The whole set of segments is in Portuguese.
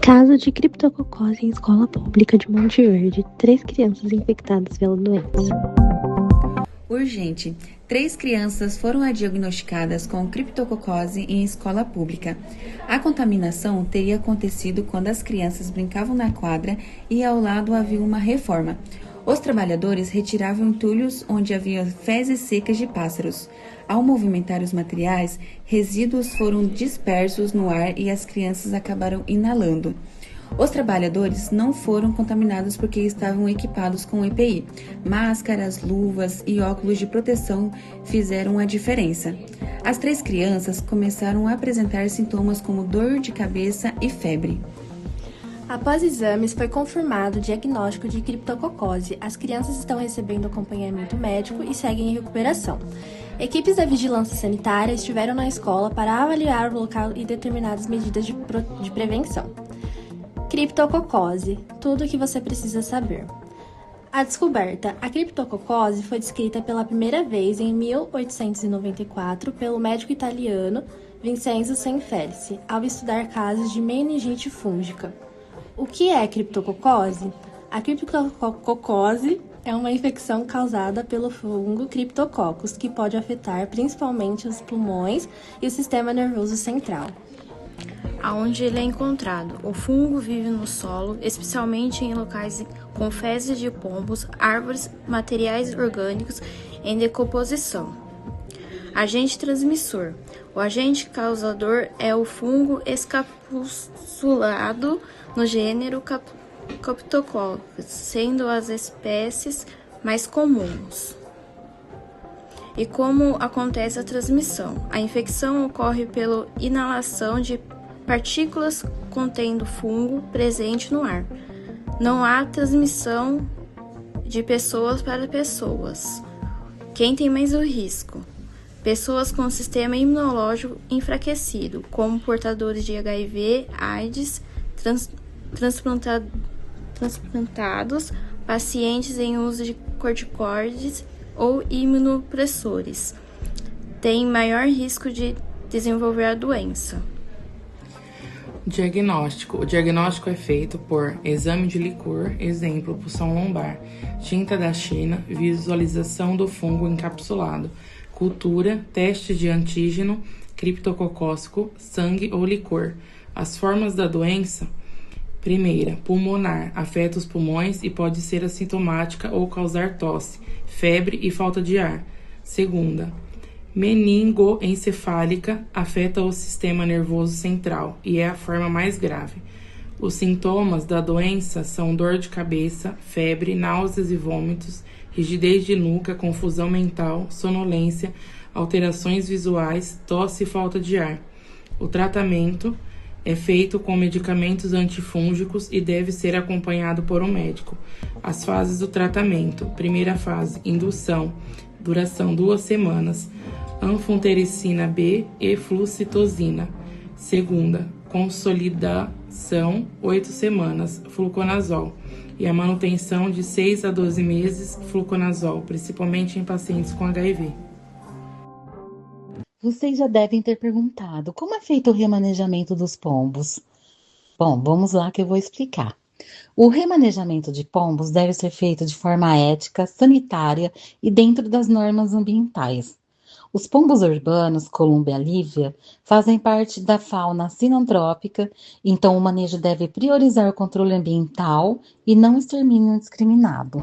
Caso de criptococose em escola pública de Monte Verde. 3 crianças infectadas pela doença. Urgente. 3 crianças foram diagnosticadas com criptococose em escola pública. A contaminação teria acontecido quando as crianças brincavam na quadra e ao lado havia uma reforma. Os trabalhadores retiravam entulhos onde havia fezes secas de pássaros. Ao movimentar os materiais, resíduos foram dispersos no ar e as crianças acabaram inalando. Os trabalhadores não foram contaminados porque estavam equipados com EPI. Máscaras, luvas e óculos de proteção fizeram a diferença. As 3 crianças começaram a apresentar sintomas como dor de cabeça e febre. Após exames, foi confirmado o diagnóstico de criptococose. As crianças estão recebendo acompanhamento médico e seguem em recuperação. Equipes da vigilância sanitária estiveram na escola para avaliar o local e determinadas medidas de prevenção. Criptococose, tudo o que você precisa saber. A descoberta. A criptococose foi descrita pela primeira vez em 1894 pelo médico italiano Vincenzo Sanfelice, ao estudar casos de meningite fúngica. O que é criptococose? A criptococose é uma infecção causada pelo fungo Cryptococcus, que pode afetar principalmente os pulmões e o sistema nervoso central. Aonde ele é encontrado. O fungo vive no solo, especialmente em locais com fezes de pombos, árvores, materiais orgânicos em decomposição. Agente transmissor. O agente causador é o fungo escapsulado no gênero Cryptococcus, sendo as espécies mais comuns. E como acontece a transmissão? A infecção ocorre pela inalação de partículas contendo fungo presente no ar. Não há transmissão de pessoas para pessoas. Quem tem mais o risco? Pessoas com sistema imunológico enfraquecido, como portadores de HIV, AIDS, transplantados, pacientes em uso de corticoides ou imunopressores. Têm maior risco de desenvolver a doença. Diagnóstico. O diagnóstico é feito por exame de licor, exemplo, punção lombar, tinta da China, visualização do fungo encapsulado, cultura, teste de antígeno, criptococócico, sangue ou licor. As formas da doença: primeira, pulmonar, afeta os pulmões e pode ser assintomática ou causar tosse, febre e falta de ar. Segunda, meningoencefálica, afeta o sistema nervoso central e é a forma mais grave. Os sintomas da doença são dor de cabeça, febre, náuseas e vômitos, rigidez de nuca, confusão mental, sonolência, alterações visuais, tosse e falta de ar. O tratamento é feito com medicamentos antifúngicos e deve ser acompanhado por um médico. As fases do tratamento: primeira fase, indução, duração 2 semanas, anfotericina B e flucitosina. Segunda, consolidação, 8 semanas, fluconazol. E a manutenção de 6 a 12 meses, fluconazol, principalmente em pacientes com HIV. Vocês já devem ter perguntado como é feito o remanejamento dos pombos. Bom, vamos lá que eu vou explicar. O remanejamento de pombos deve ser feito de forma ética, sanitária e dentro das normas ambientais. Os pombos urbanos, Columbia livia, fazem parte da fauna sinantrópica, então o manejo deve priorizar o controle ambiental e não extermínio indiscriminado.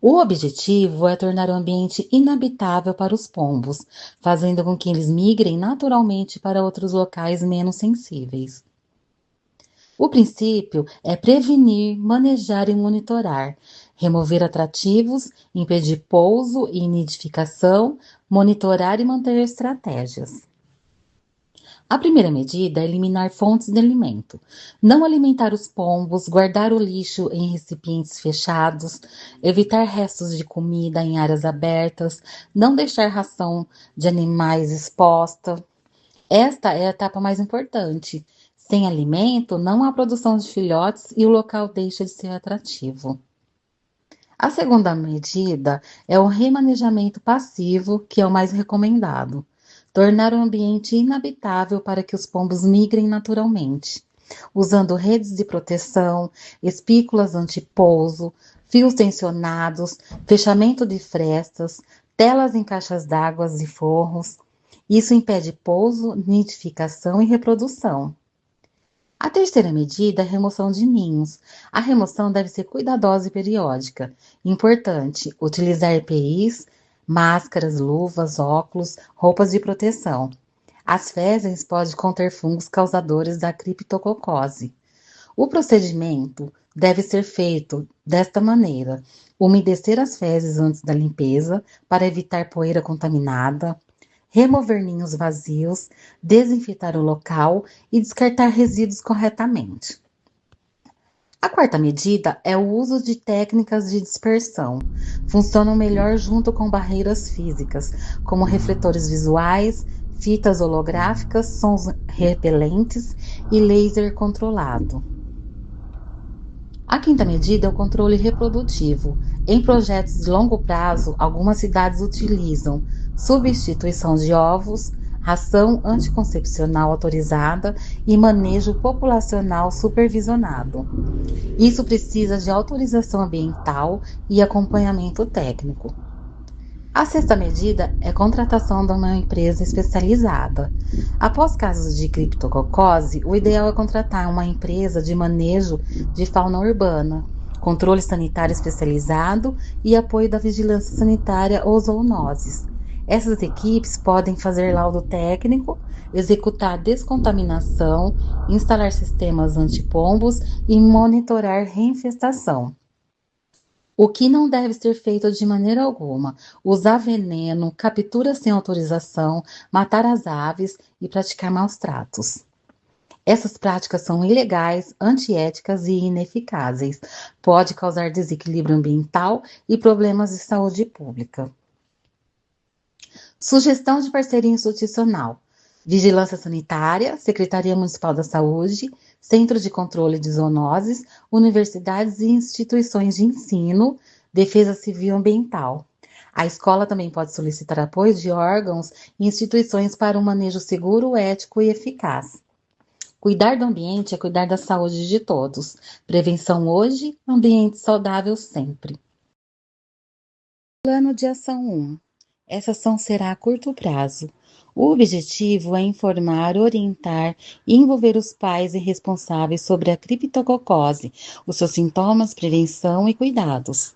O objetivo é tornar o ambiente inabitável para os pombos, fazendo com que eles migrem naturalmente para outros locais menos sensíveis. O princípio é prevenir, manejar e monitorar, remover atrativos, impedir pouso e nidificação, monitorar e manter estratégias. A primeira medida é eliminar fontes de alimento. Não alimentar os pombos, guardar o lixo em recipientes fechados, evitar restos de comida em áreas abertas, não deixar ração de animais exposta. Esta é a etapa mais importante. Sem alimento, não há produção de filhotes e o local deixa de ser atrativo. A segunda medida é o remanejamento passivo, que é o mais recomendado. Tornar o ambiente inabitável para que os pombos migrem naturalmente. usando redes de proteção, espículas antipouso, fios tensionados, fechamento de frestas, telas em caixas d'água e forros. Isso impede pouso, nidificação e reprodução. A terceira medida é a remoção de ninhos. A remoção deve ser cuidadosa e periódica. Importante, utilizar EPIs, máscaras, luvas, óculos, roupas de proteção. As fezes podem conter fungos causadores da criptococose. O procedimento deve ser feito desta maneira: umedecer as fezes antes da limpeza para evitar poeira contaminada, remover ninhos vazios, desinfetar o local e descartar resíduos corretamente. A quarta medida é o uso de técnicas de dispersão. Funcionam melhor junto com barreiras físicas, como refletores visuais, fitas holográficas, sons repelentes e laser controlado. A quinta medida é o controle reprodutivo. Em projetos de longo prazo, algumas cidades utilizam substituição de ovos, ração anticoncepcional autorizada e manejo populacional supervisionado. Isso precisa de autorização ambiental e acompanhamento técnico. A sexta medida é a contratação de uma empresa especializada. Após casos de criptococose, o ideal é contratar uma empresa de manejo de fauna urbana, controle sanitário especializado e apoio da vigilância sanitária ou zoonoses. Essas equipes podem fazer laudo técnico, executar descontaminação, instalar sistemas antipombos e monitorar reinfestação. O que não deve ser feito de maneira alguma: usar veneno, captura sem autorização, matar as aves e praticar maus tratos. Essas práticas são ilegais, antiéticas e ineficazes. Pode causar desequilíbrio ambiental e problemas de saúde pública. Sugestão de parceria institucional: Vigilância Sanitária, Secretaria Municipal da Saúde, Centro de Controle de Zoonoses, universidades e instituições de ensino, Defesa Civil Ambiental. A escola também pode solicitar apoio de órgãos e instituições para um manejo seguro, ético e eficaz. Cuidar do ambiente é cuidar da saúde de todos. Prevenção hoje, ambiente saudável sempre. Plano de ação 1. Essa ação será a curto prazo. O objetivo é informar, orientar e envolver os pais e responsáveis sobre a criptococose, os seus sintomas, prevenção e cuidados.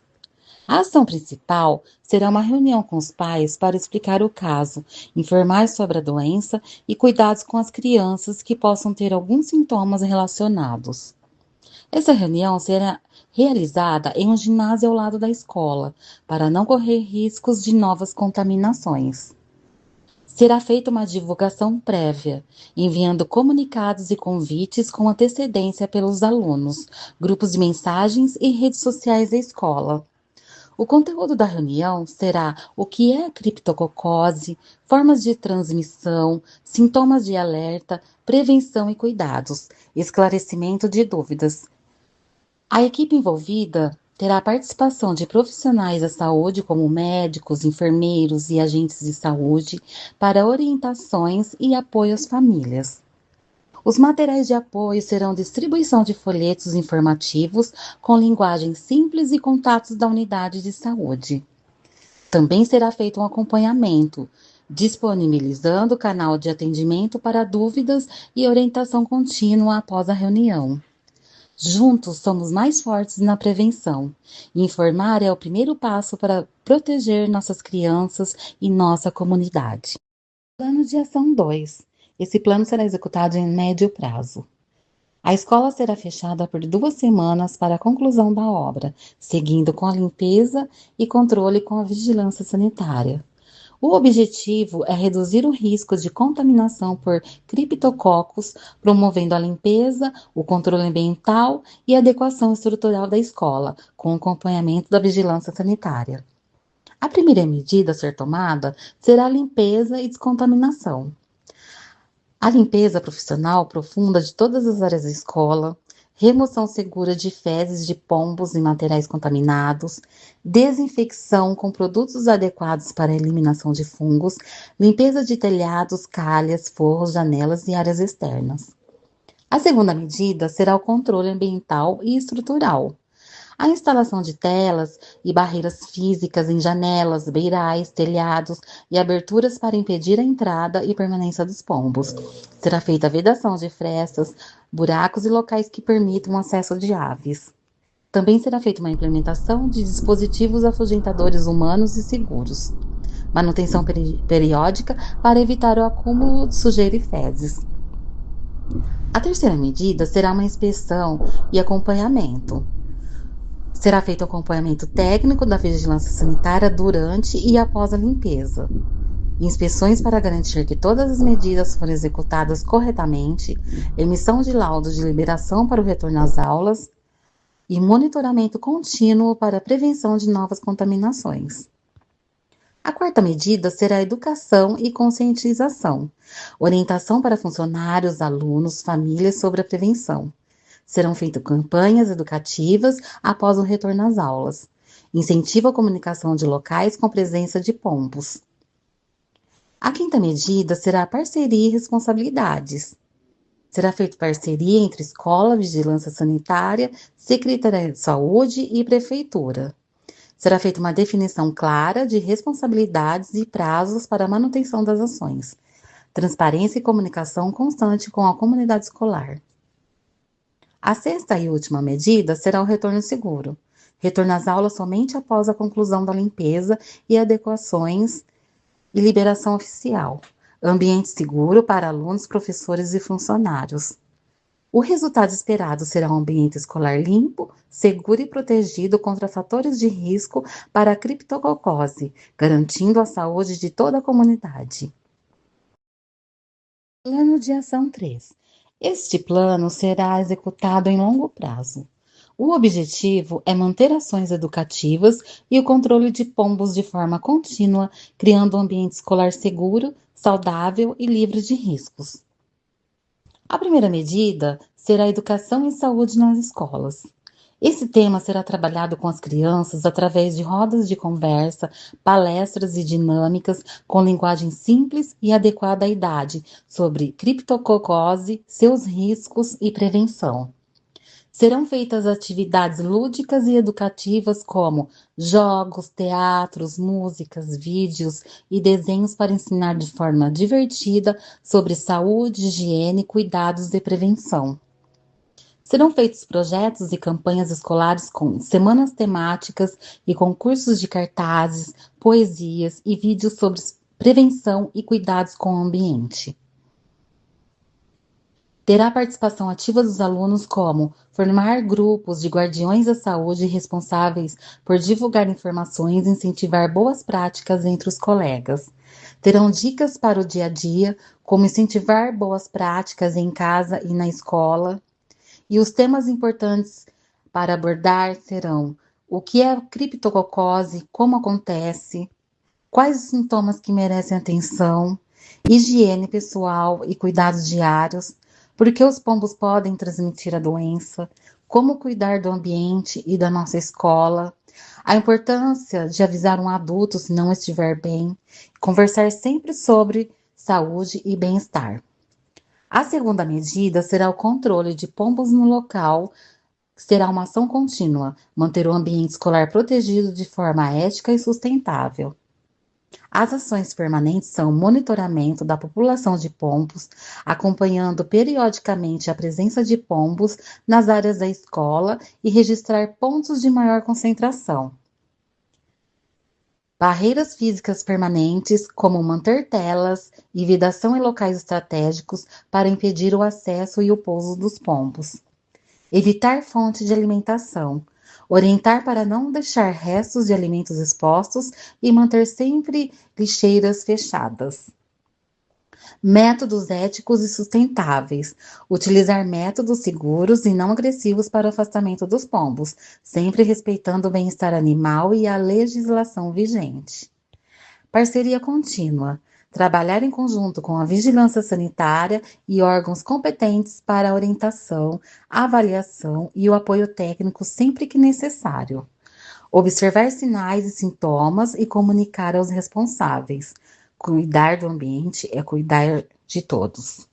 A ação principal será uma reunião com os pais para explicar o caso, informar sobre a doença e cuidados com as crianças que possam ter alguns sintomas relacionados. Essa reunião será realizada em um ginásio ao lado da escola, para não correr riscos de novas contaminações. Será feita uma divulgação prévia, enviando comunicados e convites com antecedência pelos alunos, grupos de mensagens e redes sociais da escola. O conteúdo da reunião será o que é a criptococose, formas de transmissão, sintomas de alerta, prevenção e cuidados, esclarecimento de dúvidas. A equipe envolvida terá a participação de profissionais da saúde, como médicos, enfermeiros e agentes de saúde, para orientações e apoio às famílias. Os materiais de apoio serão distribuição de folhetos informativos com linguagem simples e contatos da unidade de saúde. Também será feito um acompanhamento, disponibilizando o canal de atendimento para dúvidas e orientação contínua após a reunião. Juntos somos mais fortes na prevenção. Informar é o primeiro passo para proteger nossas crianças e nossa comunidade. Plano de ação 2. Esse plano será executado em médio prazo. A escola será fechada por 2 semanas para a conclusão da obra, seguindo com a limpeza e controle com a vigilância sanitária. O objetivo é reduzir o risco de contaminação por criptococos, promovendo a limpeza, o controle ambiental e a adequação estrutural da escola, com acompanhamento da vigilância sanitária. A primeira medida a ser tomada será a limpeza e descontaminação. A limpeza profissional profunda de todas as áreas da escola, remoção segura de fezes de pombos e materiais contaminados, desinfecção com produtos adequados para a eliminação de fungos, limpeza de telhados, calhas, forros, janelas e áreas externas. A segunda medida será o controle ambiental e estrutural. A instalação de telas e barreiras físicas em janelas, beirais, telhados e aberturas para impedir a entrada e permanência dos pombos. Será feita a vedação de frestas, buracos e locais que permitam o acesso de aves. Também será feita uma implementação de dispositivos afugentadores humanos e seguros. Manutenção periódica para evitar o acúmulo de sujeira e fezes. A terceira medida será uma inspeção e acompanhamento. Será feito o acompanhamento técnico da vigilância sanitária durante e após a limpeza. Inspeções para garantir que todas as medidas foram executadas corretamente, emissão de laudo de liberação para o retorno às aulas e monitoramento contínuo para a prevenção de novas contaminações. A quarta medida será a educação e conscientização, orientação para funcionários, alunos, famílias sobre a prevenção. Serão feitas campanhas educativas após o retorno às aulas. Incentivo a comunicação de locais com presença de pombos. A quinta medida será a parceria e responsabilidades. Será feita parceria entre escola, vigilância sanitária, Secretaria de Saúde e Prefeitura. Será feita uma definição clara de responsabilidades e prazos para a manutenção das ações. Transparência e comunicação constante com a comunidade escolar. A sexta e última medida será o retorno seguro. Retorno às aulas somente após a conclusão da limpeza e adequações e liberação oficial. Ambiente seguro para alunos, professores e funcionários. O resultado esperado será um ambiente escolar limpo, seguro e protegido contra fatores de risco para a criptococose, garantindo a saúde de toda a comunidade. Plano de Ação 3. Este plano será executado em longo prazo. O objetivo é manter ações educativas e o controle de pombos de forma contínua, criando um ambiente escolar seguro, saudável e livre de riscos. A primeira medida será a educação e saúde nas escolas. Esse tema será trabalhado com as crianças através de rodas de conversa, palestras e dinâmicas com linguagem simples e adequada à idade sobre criptococose, seus riscos e prevenção. Serão feitas atividades lúdicas e educativas como jogos, teatros, músicas, vídeos e desenhos para ensinar de forma divertida sobre saúde, higiene, cuidados e prevenção. Serão feitos projetos e campanhas escolares com semanas temáticas e concursos de cartazes, poesias e vídeos sobre prevenção e cuidados com o ambiente. Terá participação ativa dos alunos como formar grupos de guardiões da saúde responsáveis por divulgar informações e incentivar boas práticas entre os colegas. Terão dicas para o dia a dia, como incentivar boas práticas em casa e na escola. E os temas importantes para abordar serão o que é a criptococose, como acontece, quais os sintomas que merecem atenção, higiene pessoal e cuidados diários, por que os pombos podem transmitir a doença, como cuidar do ambiente e da nossa escola, a importância de avisar um adulto se não estiver bem, conversar sempre sobre saúde e bem-estar. A segunda medida será o controle de pombos no local, que será uma ação contínua, manter o ambiente escolar protegido de forma ética e sustentável. As ações permanentes são o monitoramento da população de pombos, acompanhando periodicamente a presença de pombos nas áreas da escola e registrar pontos de maior concentração. Barreiras físicas permanentes, como manter telas e vedação em locais estratégicos para impedir o acesso e o pouso dos pombos. Evitar fonte de alimentação. Orientar para não deixar restos de alimentos expostos e manter sempre lixeiras fechadas. Métodos éticos e sustentáveis. Utilizar métodos seguros e não agressivos para o afastamento dos pombos, sempre respeitando o bem-estar animal e a legislação vigente. Parceria contínua. Trabalhar em conjunto com a vigilância sanitária e órgãos competentes para a orientação, avaliação e o apoio técnico sempre que necessário. Observar sinais e sintomas e comunicar aos responsáveis. Cuidar do ambiente é cuidar de todos.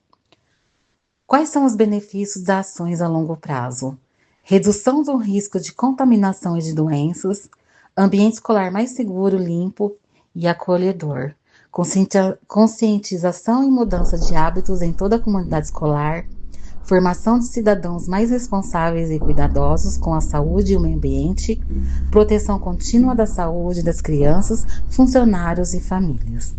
Quais são os benefícios das ações a longo prazo? Redução do risco de contaminação e de doenças, ambiente escolar mais seguro, limpo e acolhedor, conscientização e mudança de hábitos em toda a comunidade escolar, formação de cidadãos mais responsáveis e cuidadosos com a saúde e o meio ambiente, proteção contínua da saúde das crianças, funcionários e famílias.